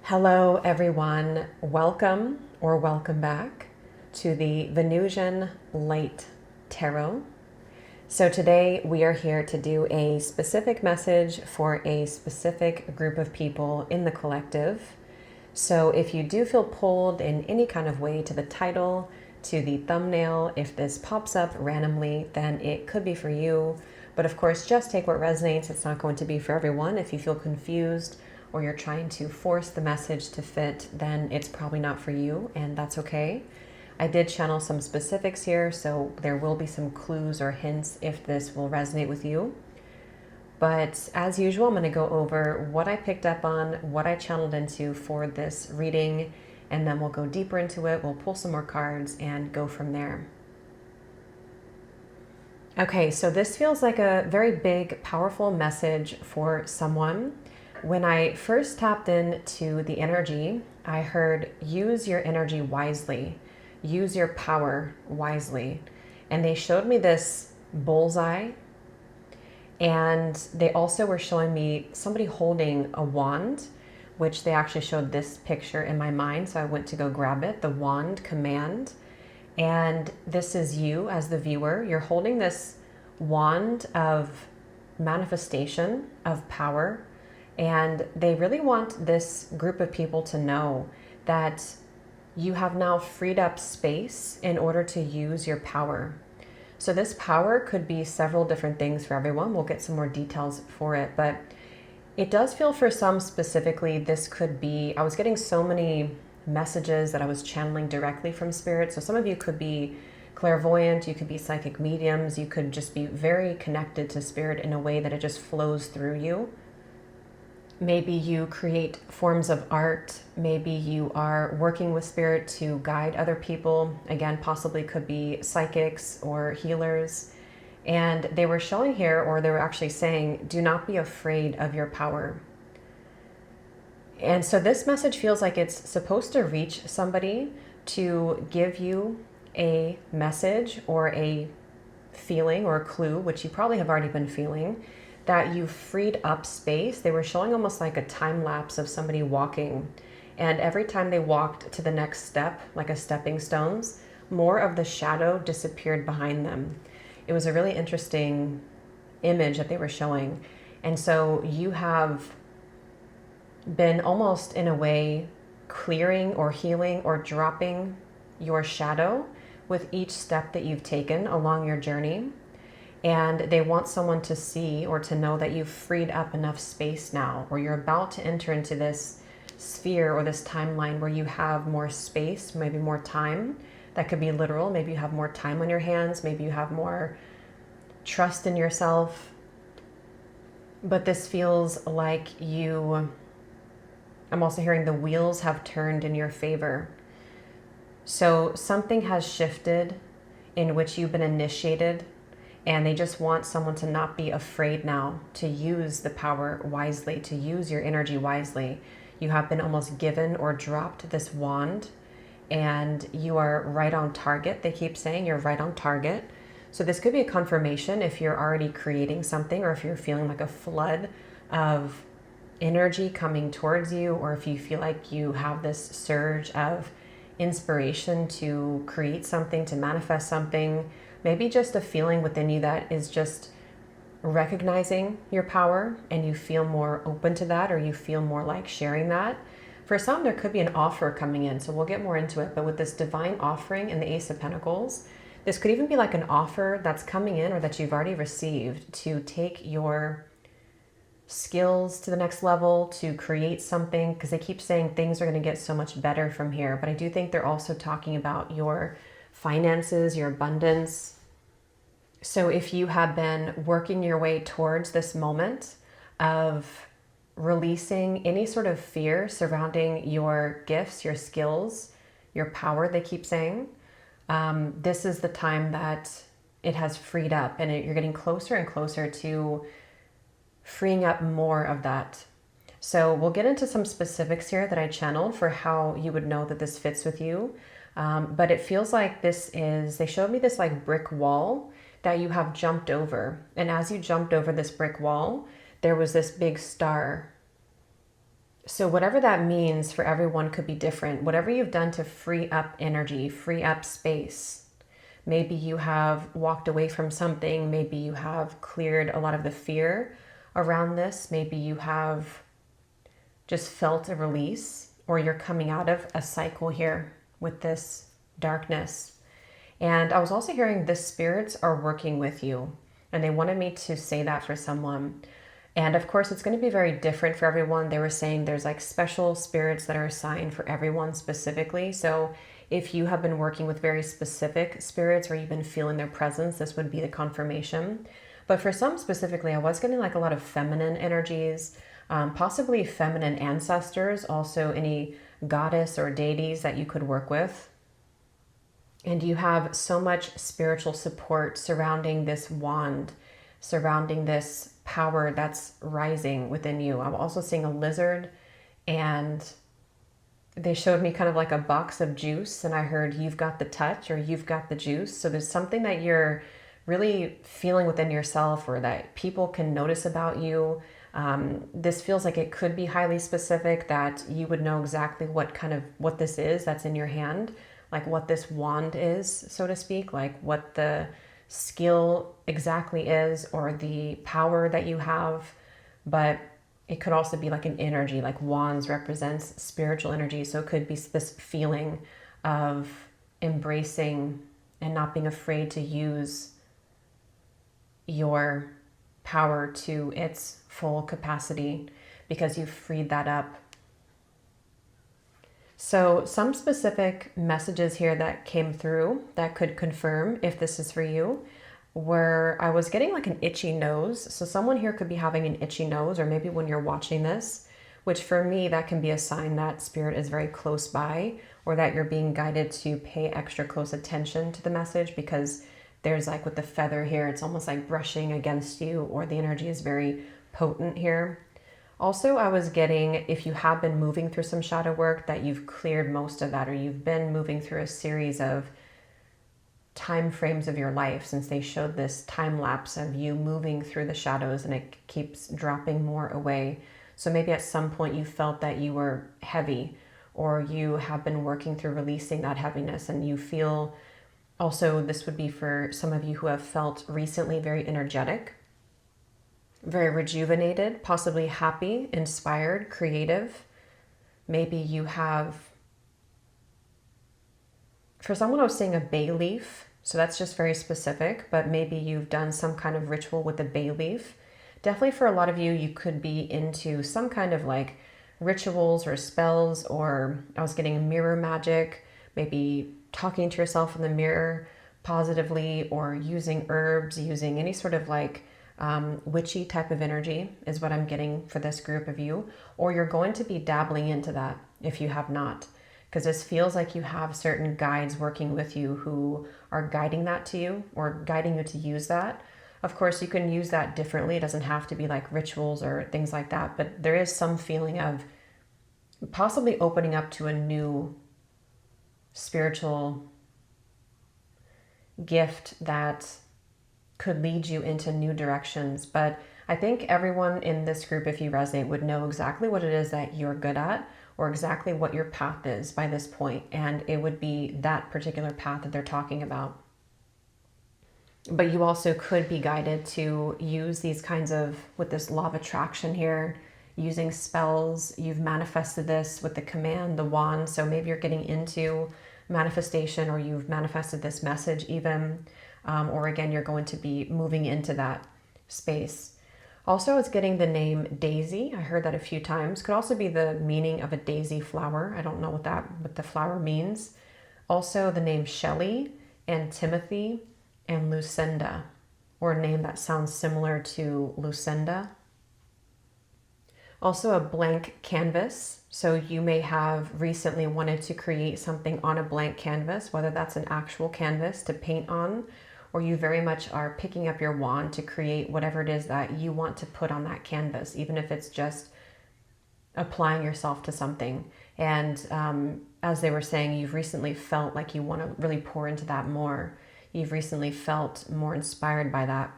Hello everyone, welcome or welcome back to the Venusian Light Tarot. So today we are here to do a specific message for a specific group of people in the collective. So if you do feel pulled in any kind of way to the title, to the thumbnail, if this pops up randomly, then it could be for you. But of course, just take what resonates. It's not going to be for everyone. If you feel confused or you're trying to force the message to fit, then it's probably not for you, and that's okay. I did channel some specifics here, so there will be some clues or hints if this will resonate with you. But as usual, I'm going to go over what I picked up on, what I channeled into for this reading, and then we'll go deeper into it. We'll pull some more cards and go from there. Okay, so this feels like a very big, powerful message for someone. When I first tapped into the energy, I heard use your energy wisely, use your power wisely. And they showed me this bullseye, and they also were showing me somebody holding a wand, which they actually showed this picture in my mind. So I went to go grab it, the wand command. And this is you as the viewer. You're holding this wand of manifestation, of power. And they really want this group of people to know that you have now freed up space in order to use your power. So this power could be several different things for everyone. We'll get some more details for it, but it does feel for some specifically, this could be, I was getting so many messages that I was channeling directly from spirit. So some of you could be clairvoyant, you could be psychic mediums, you could just be very connected to spirit in a way that it just flows through you. Maybe you create forms of art. Maybe you are working with spirit to guide other people. Again, possibly could be psychics or healers. And they were showing here, or they were actually saying, do not be afraid of your power. And so this message feels like it's supposed to reach somebody to give you a message or a feeling or a clue, which you probably have already been feeling, that you've freed up space. They were showing almost like a time lapse of somebody walking. And every time they walked to the next step, like a stepping stones, more of the shadow disappeared behind them. It was a really interesting image that they were showing. And so you have been almost in a way clearing or healing or dropping your shadow with each step that you've taken along your journey. And they want someone to see or to know that you've freed up enough space now, or you're about to enter into this sphere or this timeline where you have more space, maybe more time. That could be literal. Maybe you have more time on your hands. Maybe you have more trust in yourself. But this feels like I'm also hearing the wheels have turned in your favor. So something has shifted in which you've been initiated. And they just want someone to not be afraid now, to use the power wisely, to use your energy wisely. You have been almost given or dropped this wand, and you are right on target. They keep saying you're right on target. So this could be a confirmation if you're already creating something, or if you're feeling like a flood of energy coming towards you, or if you feel like you have this surge of inspiration to create something, to manifest something. Maybe just a feeling within you that is just recognizing your power, and you feel more open to that, or you feel more like sharing that. For some, there could be an offer coming in, so we'll get more into it. But with this divine offering and the Ace of Pentacles, this could even be like an offer that's coming in or that you've already received to take your skills to the next level, to create something, because they keep saying things are going to get so much better from here. But I do think they're also talking about your finances, your abundance. So if you have been working your way towards this moment of releasing any sort of fear surrounding your gifts, your skills, your power, they keep saying, this is the time that it has freed up, and you're getting closer and closer to freeing up more of that. So we'll get into some specifics here that I channeled for how you would know that this fits with you. But it feels like they showed me this like brick wall that you have jumped over. And as you jumped over this brick wall, there was this big star So whatever that means for everyone could be different. Whatever you've done to free up energy, free up space. Maybe you have walked away from something. Maybe you have cleared a lot of the fear around this. Maybe you have just felt a release, or you're coming out of a cycle here with this darkness. And I was also hearing the spirits are working with you, and they wanted me to say that for someone. And of course, it's going to be very different for everyone. They were saying there's like special spirits that are assigned for everyone specifically. So if you have been working with very specific spirits, or you've been feeling their presence, this would be the confirmation. But for some specifically, I was getting like a lot of feminine energies, possibly feminine ancestors, also any goddess or deities that you could work with. And you have so much spiritual support surrounding this wand, surrounding this power that's rising within you. I'm also seeing a lizard, and they showed me kind of like a box of juice, and I heard you've got the touch, or you've got the juice. So there's something that you're really feeling within yourself, or that people can notice about you. This feels like it could be highly specific, that you would know exactly what this is that's in your hand, like what this wand is, so to speak, like what the skill exactly is, or the power that you have. But it could also be like an energy, like wands represents spiritual energy. So it could be this feeling of embracing and not being afraid to use your power to its full capacity, because you've freed that up. So some specific messages here that came through that could confirm if this is for you, where I was getting like an itchy nose. So someone here could be having an itchy nose, or maybe when you're watching this, which for me, that can be a sign that spirit is very close by, or that you're being guided to pay extra close attention to the message, because there's like with the feather here, it's almost like brushing against you, or the energy is very potent here. Also, I was getting, if you have been moving through some shadow work, that you've cleared most of that, or you've been moving through a series of time frames of your life, since they showed this time lapse of you moving through the shadows, and it keeps dropping more away. So maybe at some point you felt that you were heavy, or you have been working through releasing that heaviness, and you feel, also this would be for some of you who have felt recently very energetic, very rejuvenated, possibly happy, inspired, creative. Maybe you have, for someone I was seeing a bay leaf, so that's just very specific, but maybe you've done some kind of ritual with a bay leaf. Definitely for a lot of you, you could be into some kind of like rituals or spells, or I was getting mirror magic, maybe talking to yourself in the mirror positively, or using herbs, using any sort of like witchy type of energy is what I'm getting for this group of you. Or you're going to be dabbling into that if you have not, because this feels like you have certain guides working with you who are guiding that to you, or guiding you to use that. Of course, you can use that differently. It doesn't have to be like rituals or things like that, but there is some feeling of possibly opening up to a new spiritual gift that could lead you into new directions. But I think everyone in this group, if you resonate, would know exactly what it is that you're good at, or exactly what your path is by this point, and it would be that particular path that they're talking about. But you also could be guided to use these kinds of, with this law of attraction here, using spells. You've manifested this with the command, the wand, so maybe you're getting into manifestation, or you've manifested this message even, or again, you're going to be moving into that space. Also, it's getting the name Daisy. I heard that a few times. Could also be the meaning of a daisy flower. I don't know what the flower means. Also, the name Shelley and Timothy and Lucinda, or a name that sounds similar to Lucinda. Also, a blank canvas. So you may have recently wanted to create something on a blank canvas, whether that's an actual canvas to paint on, or you very much are picking up your wand to create whatever it is that you want to put on that canvas, even if it's just applying yourself to something. And as they were saying, you've recently felt like you want to really pour into that more. You've recently felt more inspired by that.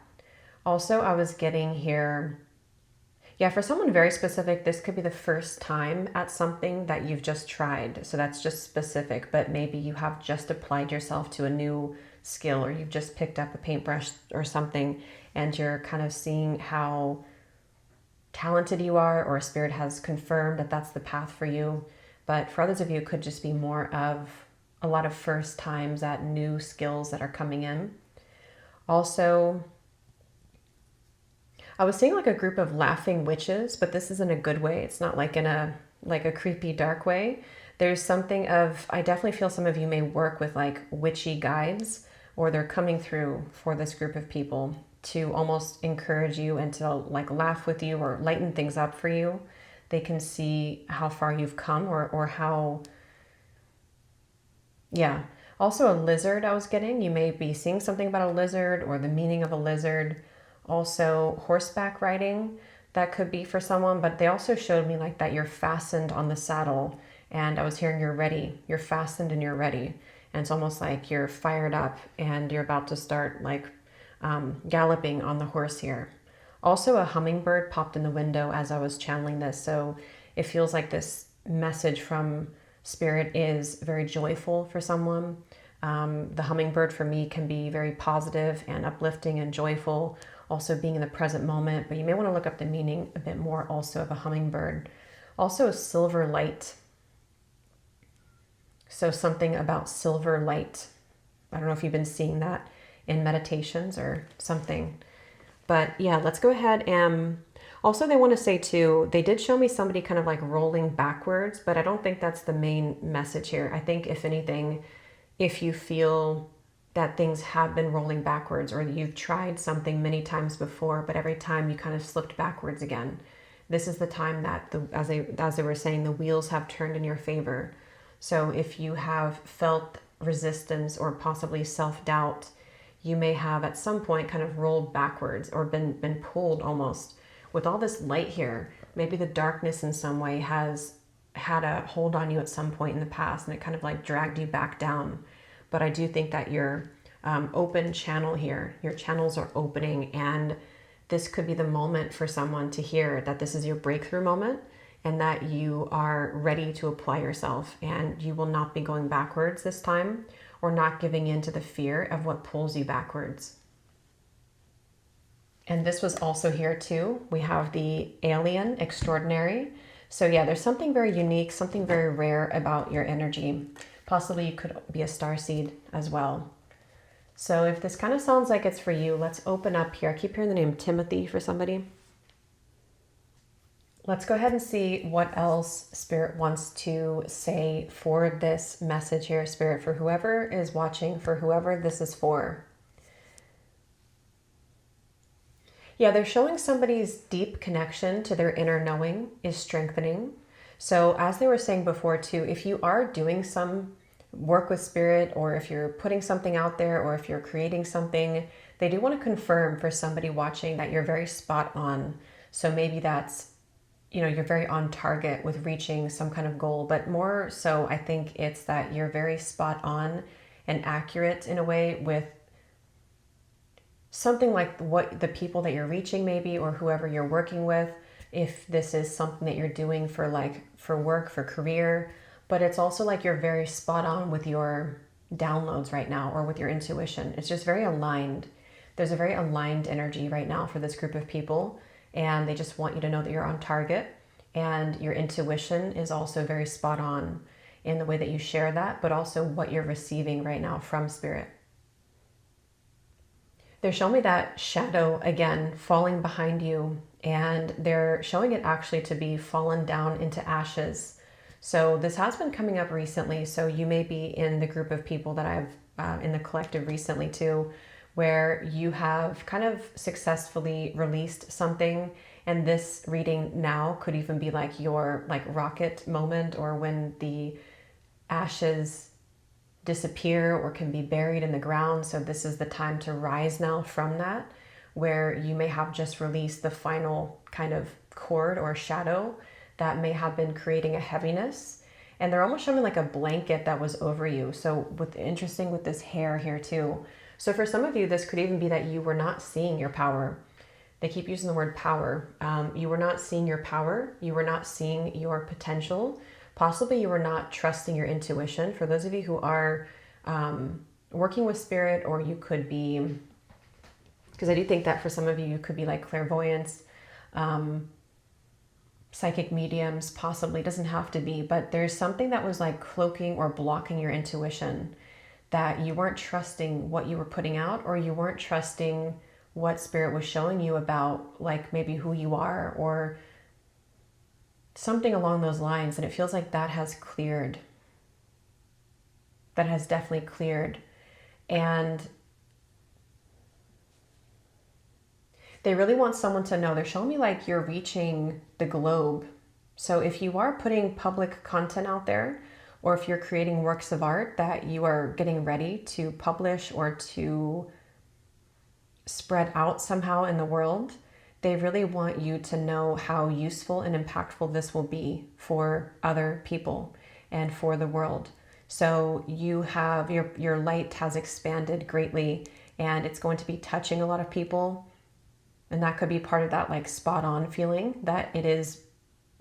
Also, I was getting here, Yeah, for someone very specific, this could be the first time at something that you've just tried. So that's just specific, but maybe you have just applied yourself to a new skill, or you've just picked up a paintbrush or something, and you're kind of seeing how talented you are, or Spirit has confirmed that that's the path for you. But for others of you, it could just be more of a lot of first times at new skills that are coming in. Also, I was seeing like a group of laughing witches, but this is in a good way. It's not like in a creepy dark way. There's something of, I definitely feel some of you may work with like witchy guides, or they're coming through for this group of people to almost encourage you and to like laugh with you or lighten things up for you. They can see how far you've come, or how, yeah. Also a lizard I was getting. You may be seeing something about a lizard or the meaning of a lizard. Also horseback riding, that could be for someone, but they also showed me like that you're fastened on the saddle, and I was hearing you're ready. You're fastened and you're ready. And it's almost like you're fired up and you're about to start like galloping on the horse here. Also a hummingbird popped in the window as I was channeling this. So it feels like this message from Spirit is very joyful for someone. The hummingbird for me can be very positive and uplifting and joyful, also being in the present moment, but you may want to look up the meaning a bit more also of a hummingbird. Also a silver light. So something about silver light. I don't know if you've been seeing that in meditations or something. But yeah, let's go ahead and also they want to say too, they did show me somebody kind of like rolling backwards, but I don't think that's the main message here. I think if anything, if you feel that things have been rolling backwards, or you've tried something many times before, but every time you kind of slipped backwards again, this is the time that, as they were saying, the wheels have turned in your favor. So if you have felt resistance or possibly self-doubt, you may have at some point kind of rolled backwards or been pulled almost. With all this light here, maybe the darkness in some way has had a hold on you at some point in the past, and it kind of like dragged you back down. But I do think that your open channel here, your channels are opening, and this could be the moment for someone to hear that this is your breakthrough moment, and that you are ready to apply yourself, and you will not be going backwards this time, or not giving in to the fear of what pulls you backwards. And this was also here too. We have the alien extraordinary. So yeah, there's something very unique, something very rare about your energy. Possibly you could be a starseed as well. So if this kind of sounds like it's for you, let's open up here. I keep hearing the name Timothy for somebody. Let's go ahead and see what else Spirit wants to say for this message here, Spirit, for whoever is watching, for whoever this is for. Yeah, they're showing somebody's deep connection to their inner knowing is strengthening. So as they were saying before too, if you are doing some work with Spirit, or if you're putting something out there, or if you're creating something, they do want to confirm for somebody watching that you're very spot on. So maybe that's, you're very on target with reaching some kind of goal, but more so I think it's that you're very spot on and accurate in a way with something like what the people that you're reaching maybe, or whoever you're working with, if this is something that you're doing for work, for career. But it's also like you're very spot on with your downloads right now, or with your intuition. It's just very aligned. There's a very aligned energy right now for this group of people, and they just want you to know that you're on target, and your intuition is also very spot on in the way that you share that, but also what you're receiving right now from Spirit. They're showing me that shadow again falling behind you, and they're showing it actually to be fallen down into ashes. So this has been coming up recently, so you may be in the group of people that I've in the collective recently too, where you have kind of successfully released something, and this reading now could even be like your rocket moment, or when the ashes disappear or can be buried in the ground. So this is the time to rise now from that, where you may have just released the final kind of cord or shadow that may have been creating a heaviness. And they're almost showing like a blanket that was over you. So interesting with this hair here too. So for some of you, this could even be that you were not seeing your power. They keep using the word power. You were not seeing your power. You were not seeing your potential. Possibly you were not trusting your intuition. For those of you who are working with spirit, or you could be, because I do think that for some of you, you could be like clairvoyants, psychic mediums, possibly. It doesn't have to be, but there's something that was like cloaking or blocking your intuition, that you weren't trusting what you were putting out, or you weren't trusting what spirit was showing you about, like maybe who you are or something along those lines. And it feels like that has cleared. That has definitely cleared. And they really want someone to know. They're showing me like you're reaching the globe. So if you are putting public content out there, or if you're creating works of art that you are getting ready to publish or to spread out somehow in the world, they really want you to know how useful and impactful this will be for other people and for the world. So you have your light has expanded greatly, and it's going to be touching a lot of people. And that could be part of that like spot on feeling that it is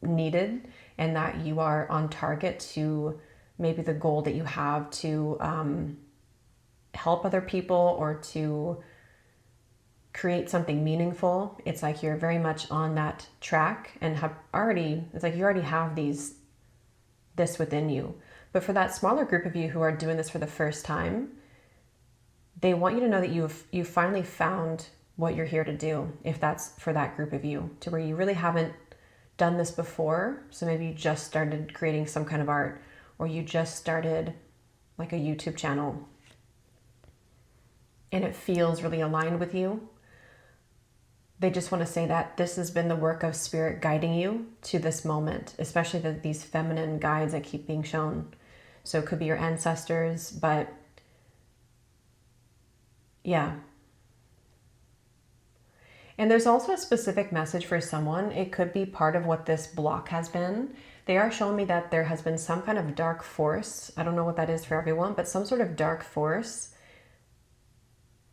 needed, and that you are on target to maybe the goal that you have to help other people or to create something meaningful. It's like you're very much on that track and have already, it's like you already have this within you. But for that smaller group of you who are doing this for the first time, they want you to know that you've finally found what you're here to do, if that's for that group of you, to where you really haven't done this before. So maybe you just started creating some kind of art, or you just started like a YouTube channel and it feels really aligned with you. They just want to say that this has been the work of spirit guiding you to this moment, especially these feminine guides that keep being shown. So it could be your ancestors, but yeah. And there's also a specific message for someone. It could be part of what this block has been. They are showing me that there has been some kind of dark force. I don't know what that is for everyone, but some sort of dark force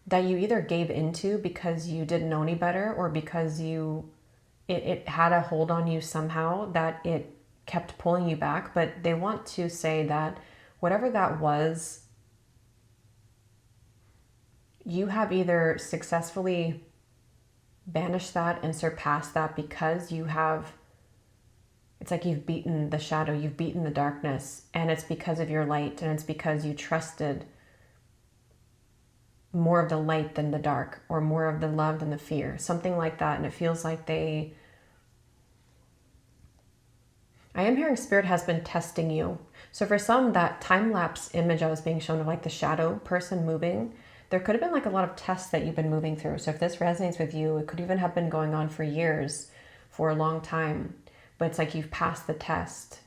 that you either gave into because you didn't know any better, or because it had a hold on you somehow, that it kept pulling you back. But they want to say that whatever that was, you have either successfully banished that and surpassed that, because you have, it's like you've beaten the shadow, you've beaten the darkness, and it's because of your light, and it's because you trusted more of the light than the dark, or more of the love than the fear, something like that. And it feels like I am hearing spirit has been testing you. So for some, that time-lapse image I was being shown of like the shadow person moving, there could have been like a lot of tests that you've been moving through. So if this resonates with you, it could even have been going on for years, for a long time, but it's like you've passed the test.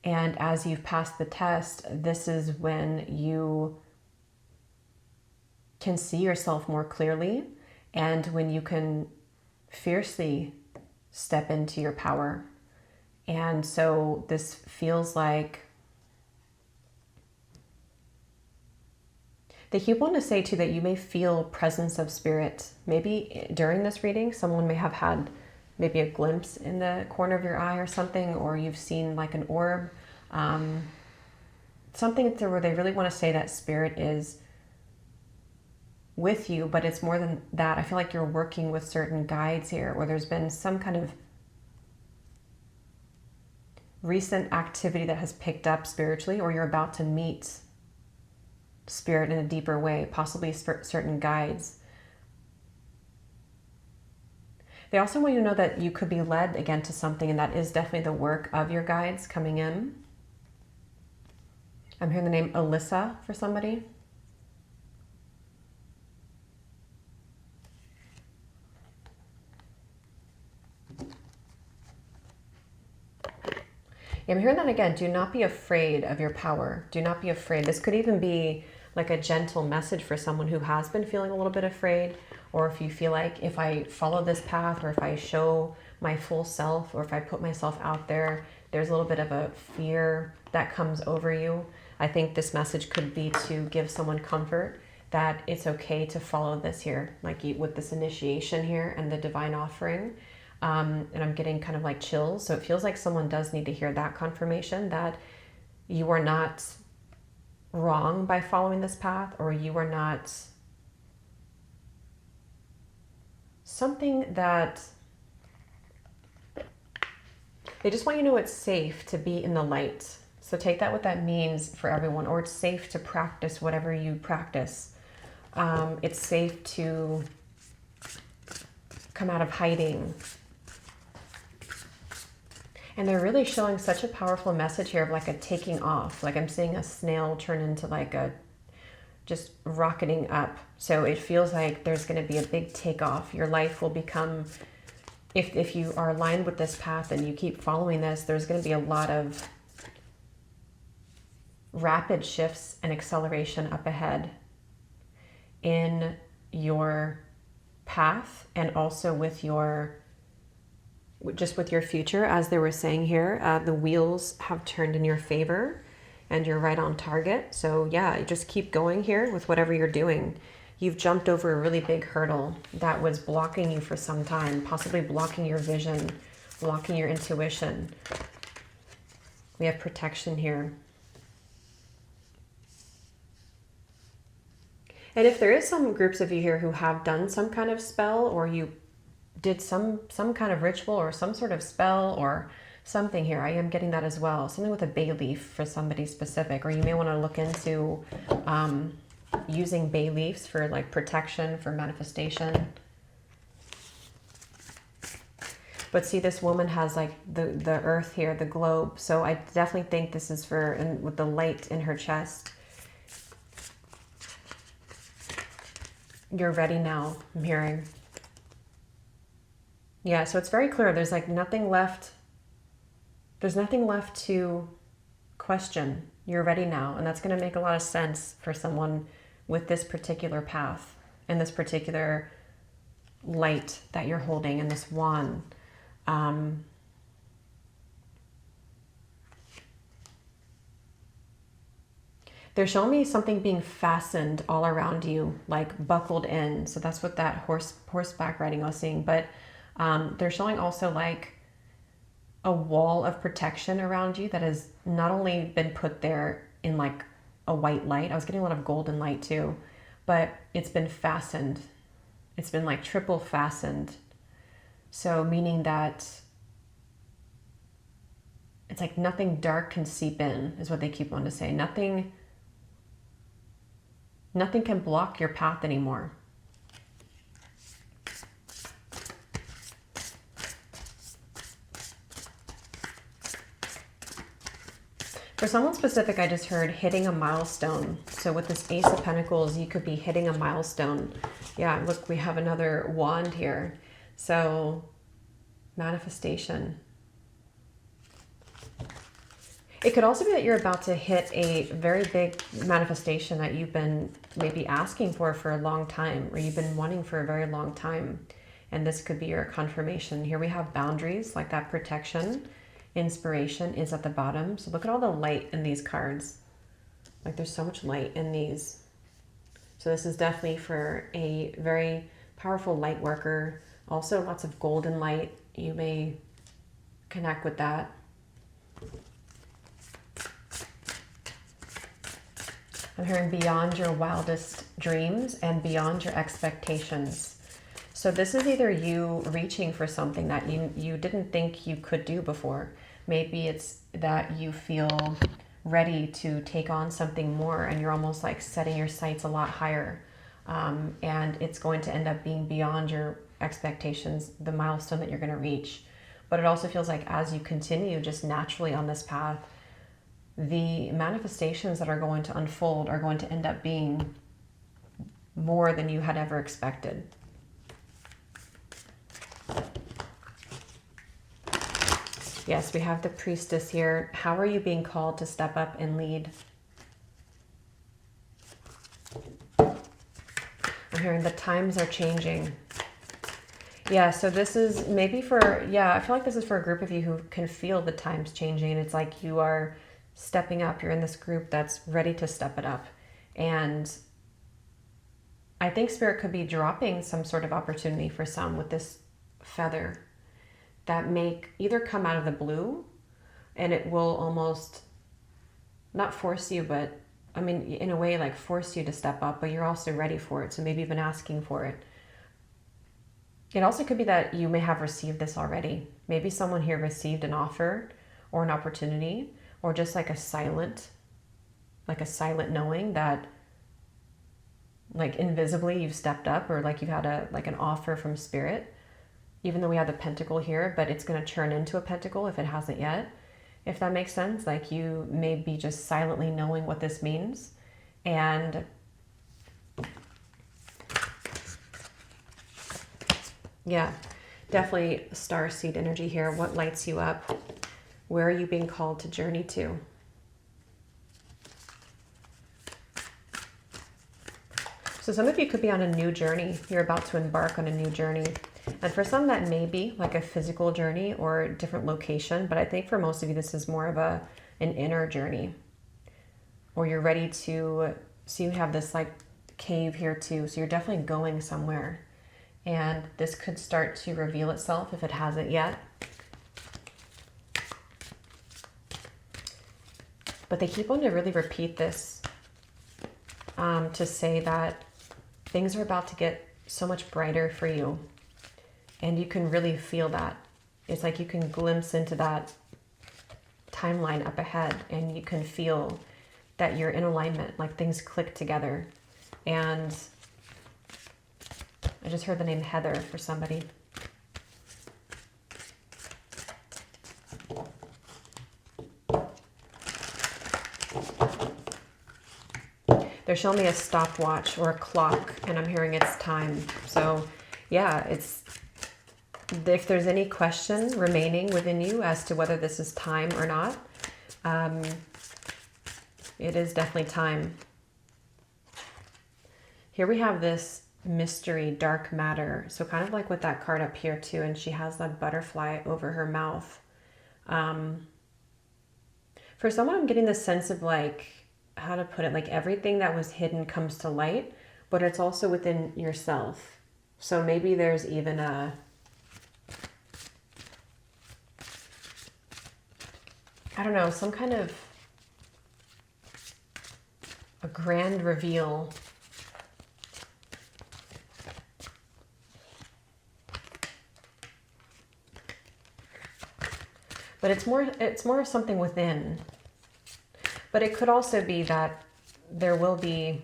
And as you've passed the test, this is when you can see yourself more clearly, and when you can fiercely step into your power. And so this feels like they keep wanting to say too that you may feel presence of spirit. Maybe during this reading, someone may have had maybe a glimpse in the corner of your eye or something, or you've seen like an orb, something where they really want to say that spirit is with you. But it's more than that. I feel like you're working with certain guides here, or there's been some kind of recent activity that has picked up spiritually, or you're about to meet spirit in a deeper way, possibly certain guides. They also want you to know that you could be led again to something, and that is definitely the work of your guides coming in. I'm hearing the name Alyssa for somebody. I'm hearing that again. Do not be afraid of your power. Do not be afraid. This could even be like a gentle message for someone who has been feeling a little bit afraid, or if you feel like, if I follow this path, or if I show my full self, or if I put myself out there, there's a little bit of a fear that comes over you. I think this message could be to give someone comfort that it's okay to follow this here, like with this initiation here and the divine offering. And I'm getting kind of like chills. So it feels like someone does need to hear that confirmation that you are not wrong by following this path, or you are not something that they just want you to know it's safe to be in the light. So take that what that means for everyone, or it's safe to practice whatever you practice. It's safe to come out of hiding. And they're really showing such a powerful message here of like a taking off. Like I'm seeing a snail turn into like a just rocketing up. So it feels like there's going to be a big takeoff. Your life will become, if you are aligned with this path and you keep following this, there's going to be a lot of rapid shifts and acceleration up ahead in your path, and also with your future. As they were saying here, the wheels have turned in your favor and you're right on target. So yeah, you just keep going here with whatever you're doing. You've jumped over a really big hurdle that was blocking you for some time, possibly blocking your vision, blocking your intuition. We have protection here. And if there is some groups of you here who have done some kind of spell, or you did some kind of ritual or some sort of spell or something here, I am getting that as well. Something with a bay leaf for somebody specific, or you may want to look into using bay leaves for like protection, for manifestation. But see, this woman has like the earth here, the globe. So I definitely think this is for, and with the light in her chest. You're ready now, I'm hearing. Yeah, so it's very clear. There's like nothing left. There's nothing left to question. You're ready now. And that's going to make a lot of sense for someone with this particular path and this particular light that you're holding and this wand. They're showing me something being fastened all around you, like buckled in. So that's what that horseback riding I was seeing. But they're showing also like a wall of protection around you that has not only been put there in like a white light. I was getting a lot of golden light too, but it's been fastened. It's been like triple fastened. So meaning that it's like nothing dark can seep in, is what they keep wanting to say. Nothing can block your path anymore. For someone specific, I just heard hitting a milestone. So with this Ace of Pentacles, you could be hitting a milestone. Yeah, look, we have another wand here. So manifestation. It could also be that you're about to hit a very big manifestation that you've been maybe asking for a long time, or you've been wanting for a very long time. And this could be your confirmation. Here we have boundaries, like that protection. Inspiration is at the bottom. So look at all the light in these cards. Like there's so much light in these. So this is definitely for a very powerful light worker. Also lots of golden light. You may connect with that. I'm hearing beyond your wildest dreams and beyond your expectations. So this is either you reaching for something that you didn't think you could do before. Maybe it's that you feel ready to take on something more and you're almost like setting your sights a lot higher. And it's going to end up being beyond your expectations, the milestone that you're going to reach. But it also feels like as you continue just naturally on this path, the manifestations that are going to unfold are going to end up being more than you had ever expected. Yes, we have the Priestess here. How are you being called to step up and lead? I'm hearing the times are changing. Yeah, so this is maybe for, yeah, I feel like this is for a group of you who can feel the times changing. And it's like you are stepping up. You're in this group that's ready to step it up. And I think Spirit could be dropping some sort of opportunity for some with this feather that may either come out of the blue, and it will almost not force you, but I mean, in a way, like force you to step up, but you're also ready for it. So maybe you've been asking for it. It also could be that you may have received this already. Maybe someone here received an offer or an opportunity, or just like a silent knowing that like invisibly you've stepped up, or like you've had an offer from Spirit, even though we have the pentacle here, but it's going to turn into a pentacle if it hasn't yet. If that makes sense, like you may be just silently knowing what this means. And yeah, definitely star seed energy here. What lights you up? Where are you being called to journey to? So some of you could be on a new journey. You're about to embark on a new journey. And for some that may be like a physical journey or a different location, but I think for most of you this is more of an inner journey. Or you're ready to, so you have this like cave here too, so you're definitely going somewhere. And this could start to reveal itself if it hasn't yet. But they keep on to really repeat this to say that things are about to get so much brighter for you. And you can really feel that. It's like you can glimpse into that timeline up ahead, and you can feel that you're in alignment, like things click together. And I just heard the name Heather for somebody. They're showing me a stopwatch or a clock, and I'm hearing it's time. So yeah, if there's any question remaining within you as to whether this is time or not, it is definitely time. Here we have this mystery, dark matter. So kind of like with that card up here too, and she has that butterfly over her mouth. For someone, I'm getting the sense of like, how to put it, like everything that was hidden comes to light, but it's also within yourself. So maybe there's even I don't know, some kind of a grand reveal. But it's more of something within. But it could also be that there will be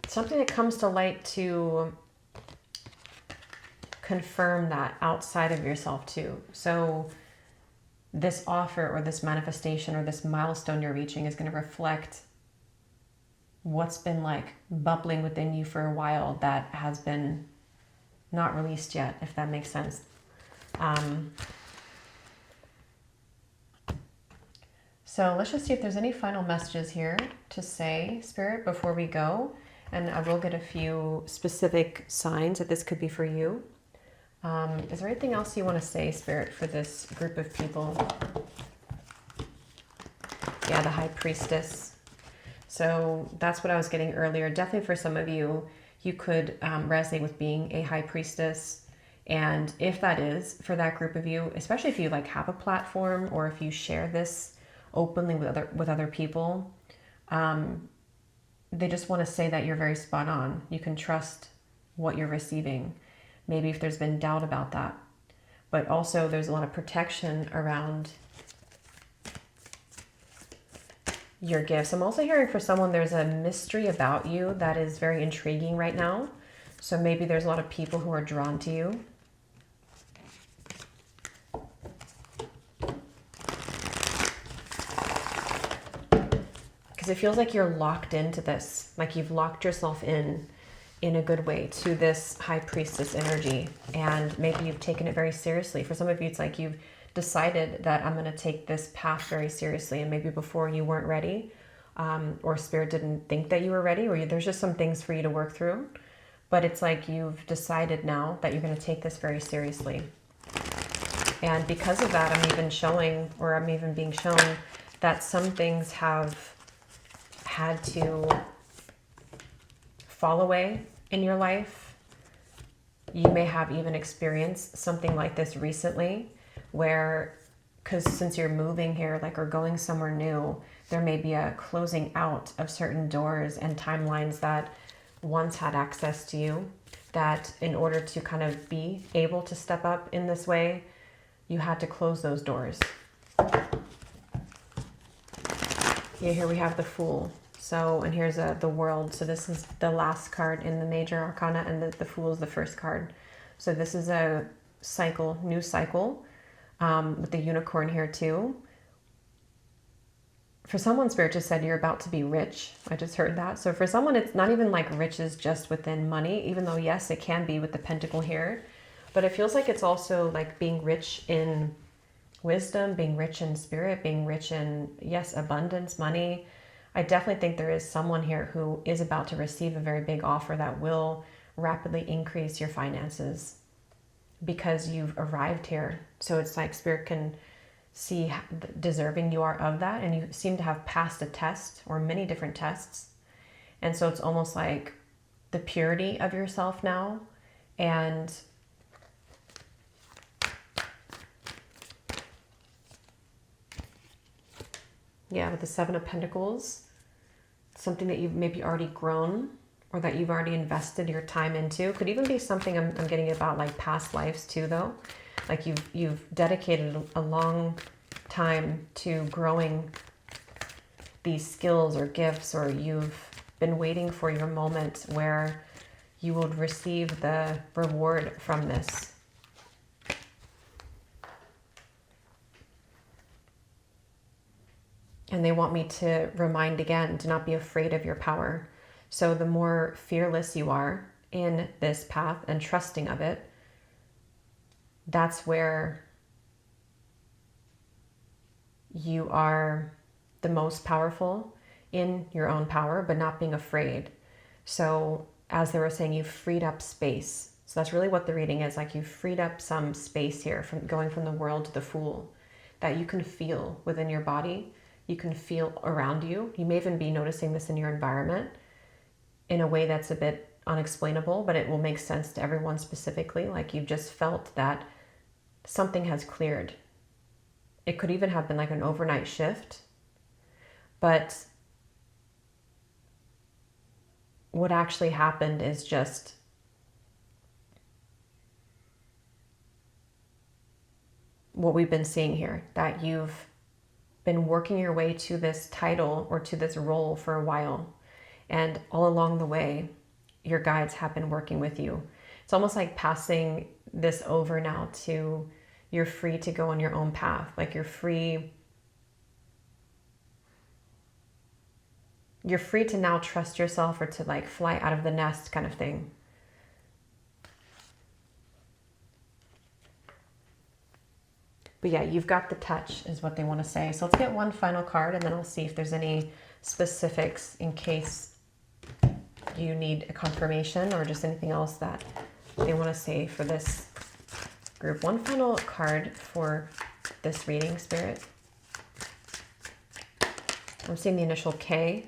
something that comes to light to confirm that outside of yourself too. So this offer or this manifestation or this milestone you're reaching is going to reflect what's been like bubbling within you for a while that has been not released yet, if that makes sense. So let's just see if there's any final messages here to say, Spirit, before we go. And I will get a few specific signs that this could be for you. Is there anything else you want to say, Spirit, for this group of people? Yeah, the High Priestess. So that's what I was getting earlier. Definitely for some of you, you could resonate with being a High Priestess. And if that is for that group of you, especially if you like have a platform or if you share this openly with other people, they just want to say that you're very spot on. You can trust what you're receiving. Maybe if there's been doubt about that. But also there's a lot of protection around your gifts. I'm also hearing for someone there's a mystery about you that is very intriguing right now. So maybe there's a lot of people who are drawn to you. Because it feels like you're locked into this, like you've locked yourself in a good way to this High Priestess energy. And maybe you've taken it very seriously. For some of you, it's like you've decided that I'm going to take this path very seriously. And maybe before you weren't ready, or Spirit didn't think that you were ready, or there's just some things for you to work through. But it's like you've decided now that you're going to take this very seriously. And because of that, I'm even being shown that some things have had to fall away in your life. You may have even experienced something like this recently where, because since you're moving here, like, or going somewhere new, there may be a closing out of certain doors and timelines that once had access to you, that in order to kind of be able to step up in this way, you had to close those doors. Yeah, here we have the Fool. So, and here's the World. So this is the last card in the major arcana, and the Fool is the first card. So this is a cycle, new cycle, with the unicorn here too. For someone, Spirit just said you're about to be rich. I just heard that. So for someone, it's not even like riches just within money, even though, yes, it can be with the pentacle here. But it feels like it's also like being rich in wisdom, being rich in spirit, being rich in, yes, abundance, money. I definitely think there is someone here who is about to receive a very big offer that will rapidly increase your finances because you've arrived here. So it's like Spirit can see how deserving you are of that, and you seem to have passed a test or many different tests. And so it's almost like the purity of yourself now. And yeah, with the Seven of Pentacles, something that you've maybe already grown or that you've already invested your time into. Could even be something I'm getting about like past lives too, though. Like you've dedicated a long time to growing these skills or gifts, or you've been waiting for your moment where you will receive the reward from this. And they want me to remind again, to not be afraid of your power. So the more fearless you are in this path and trusting of it, that's where you are the most powerful in your own power, but not being afraid. So as they were saying, you've freed up space. So that's really what the reading is. Like, you've freed up some space here from going from the World to the Fool that you can feel within your body. You can feel around you. You may even be noticing this in your environment in a way that's a bit unexplainable, but it will make sense to everyone specifically. Like, you've just felt that something has cleared. It could even have been like an overnight shift. But what actually happened is just what we've been seeing here, that you've been working your way to this title or to this role for a while. And all along the way, your guides have been working with you. It's almost like passing this over now to, you're free to go on your own path. Like, you're free to now trust yourself, or to like fly out of the nest kind of thing. But yeah, you've got the touch is what they want to say. So let's get one final card, and then I'll see if there's any specifics in case you need a confirmation or just anything else that they want to say for this group. One final card for this reading, Spirit. I'm seeing the initial K.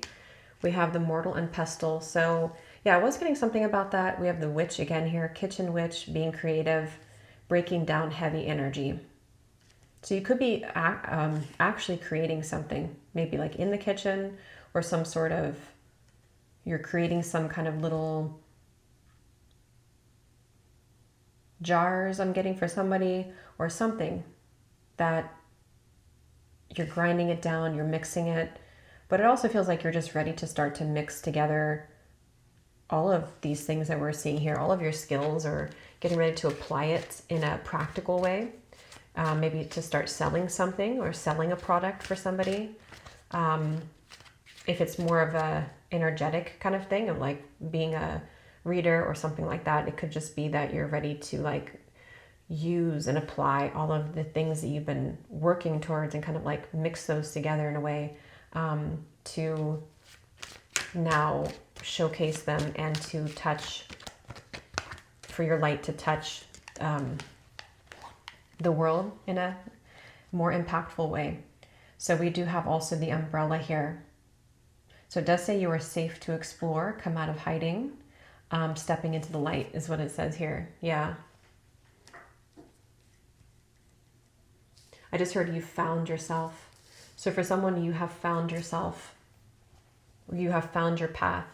We have the Mortal and Pestle. So yeah, I was getting something about that. We have the Witch again here, Kitchen Witch, being creative, breaking down heavy energy. So you could be actually creating something, maybe like in the kitchen, or some sort of, you're creating some kind of little jars I'm getting for somebody, or something that you're grinding it down, you're mixing it. But it also feels like you're just ready to start to mix together all of these things that we're seeing here, all of your skills, or getting ready to apply it in a practical way. Maybe to start selling something or selling a product for somebody. If it's more of a energetic kind of thing of like being a reader or something like that, it could just be that you're ready to like use and apply all of the things that you've been working towards, and kind of like mix those together in a way to now showcase them, and to touch, for your light to touch the world in a more impactful way. So we do have also the Umbrella here. So it does say you are safe to explore, come out of hiding. Stepping into the light is what it says here. Yeah. I just heard you found yourself. So for someone, you have found yourself. You have found your path.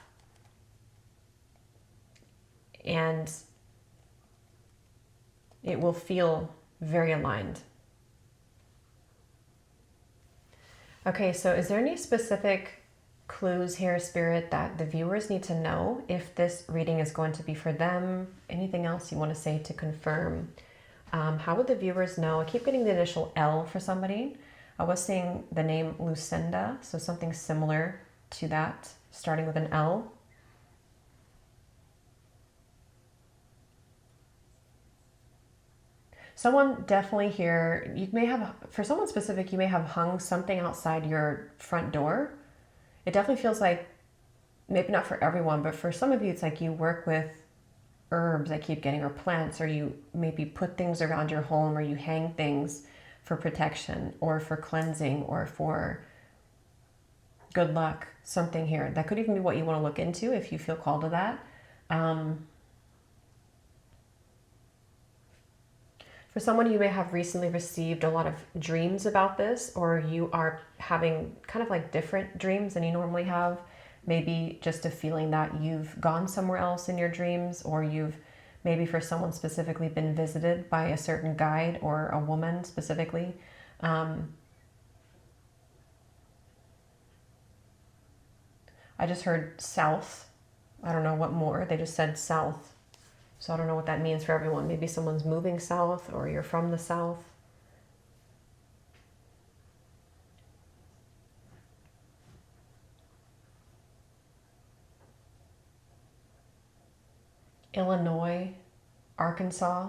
And it will feel very aligned. Okay, so is there any specific clues here, Spirit, that the viewers need to know if this reading is going to be for them? Anything else you want to say to confirm? How would the viewers know? I keep getting the initial L for somebody. I was seeing the name Lucinda, so something similar to that, starting with an L. Someone definitely here, you may have, for someone specific, you may have hung something outside your front door. It definitely feels like, maybe not for everyone, but for some of you, it's like you work with herbs, I keep getting, or plants, or you maybe put things around your home, or you hang things for protection, or for cleansing, or for good luck, something here. That could even be what you want to look into if you feel called to that. For someone, you may have recently received a lot of dreams about this, or you are having kind of like different dreams than you normally have. Maybe just a feeling that you've gone somewhere else in your dreams, or you've maybe for someone specifically been visited by a certain guide or a woman specifically. I just heard south. I don't know what more. They just said south. So I don't know what that means for everyone. Maybe someone's moving south, or you're from the south. Illinois, Arkansas.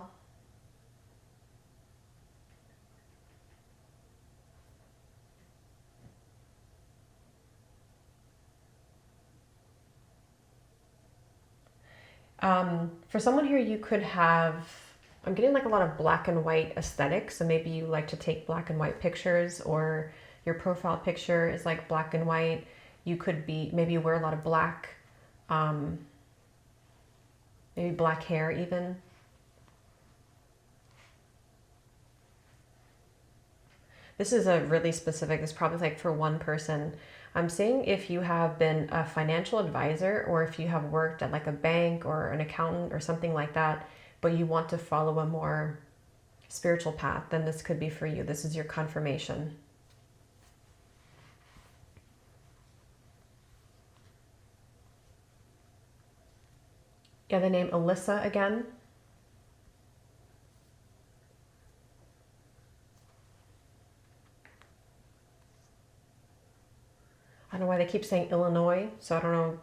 For someone here, you could have, I'm getting like a lot of black and white aesthetic. So maybe you like to take black and white pictures, or your profile picture is like black and white. You could be, maybe you wear a lot of black, maybe black hair even. This is a really specific, this is probably like for one person. I'm seeing if you have been a financial advisor, or if you have worked at like a bank or an accountant or something like that, but you want to follow a more spiritual path, then this could be for you. This is your confirmation. Yeah, the name Alyssa again. I don't know why they keep saying Illinois, so I don't know,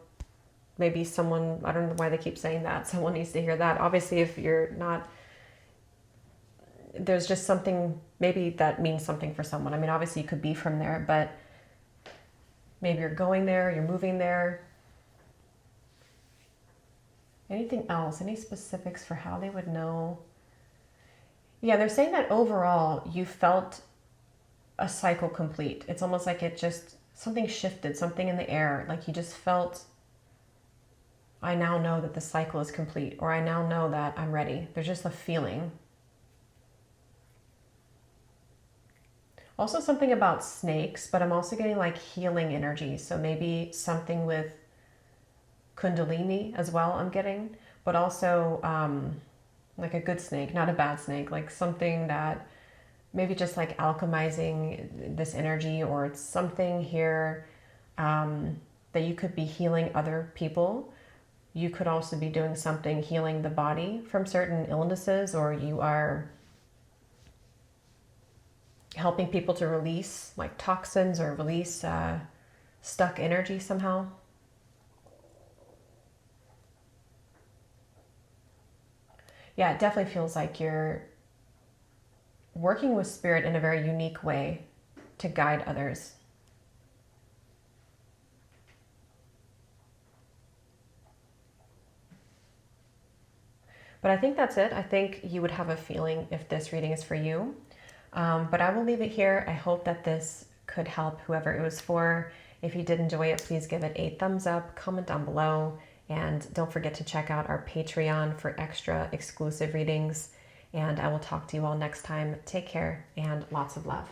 maybe someone, I don't know why they keep saying that. Someone needs to hear that. Obviously, if you're not, there's just something, maybe that means something for someone. I mean, obviously you could be from there, but maybe you're going there, you're moving there. Anything else? Any specifics for how they would know? Yeah, they're saying that overall you felt a cycle complete. It's almost like it just, something shifted, something in the air. Like you just felt, I now know that the cycle is complete, or I now know that I'm ready. There's just a feeling. Also something about snakes, but I'm also getting like healing energy. So maybe something with Kundalini as well, I'm getting, but also like a good snake, not a bad snake, like something that maybe just like alchemizing this energy, or it's something here that you could be healing other people. You could also be doing something healing the body from certain illnesses, or you are helping people to release like toxins, or release stuck energy somehow. Yeah, it definitely feels like you're working with spirit in a very unique way to guide others. But I think that's it. I think you would have a feeling if this reading is for you. But I will leave it here. I hope that this could help whoever it was for. If you did enjoy it, please give it a thumbs up, comment down below. And don't forget to check out our Patreon for extra exclusive readings. And I will talk to you all next time. Take care and lots of love.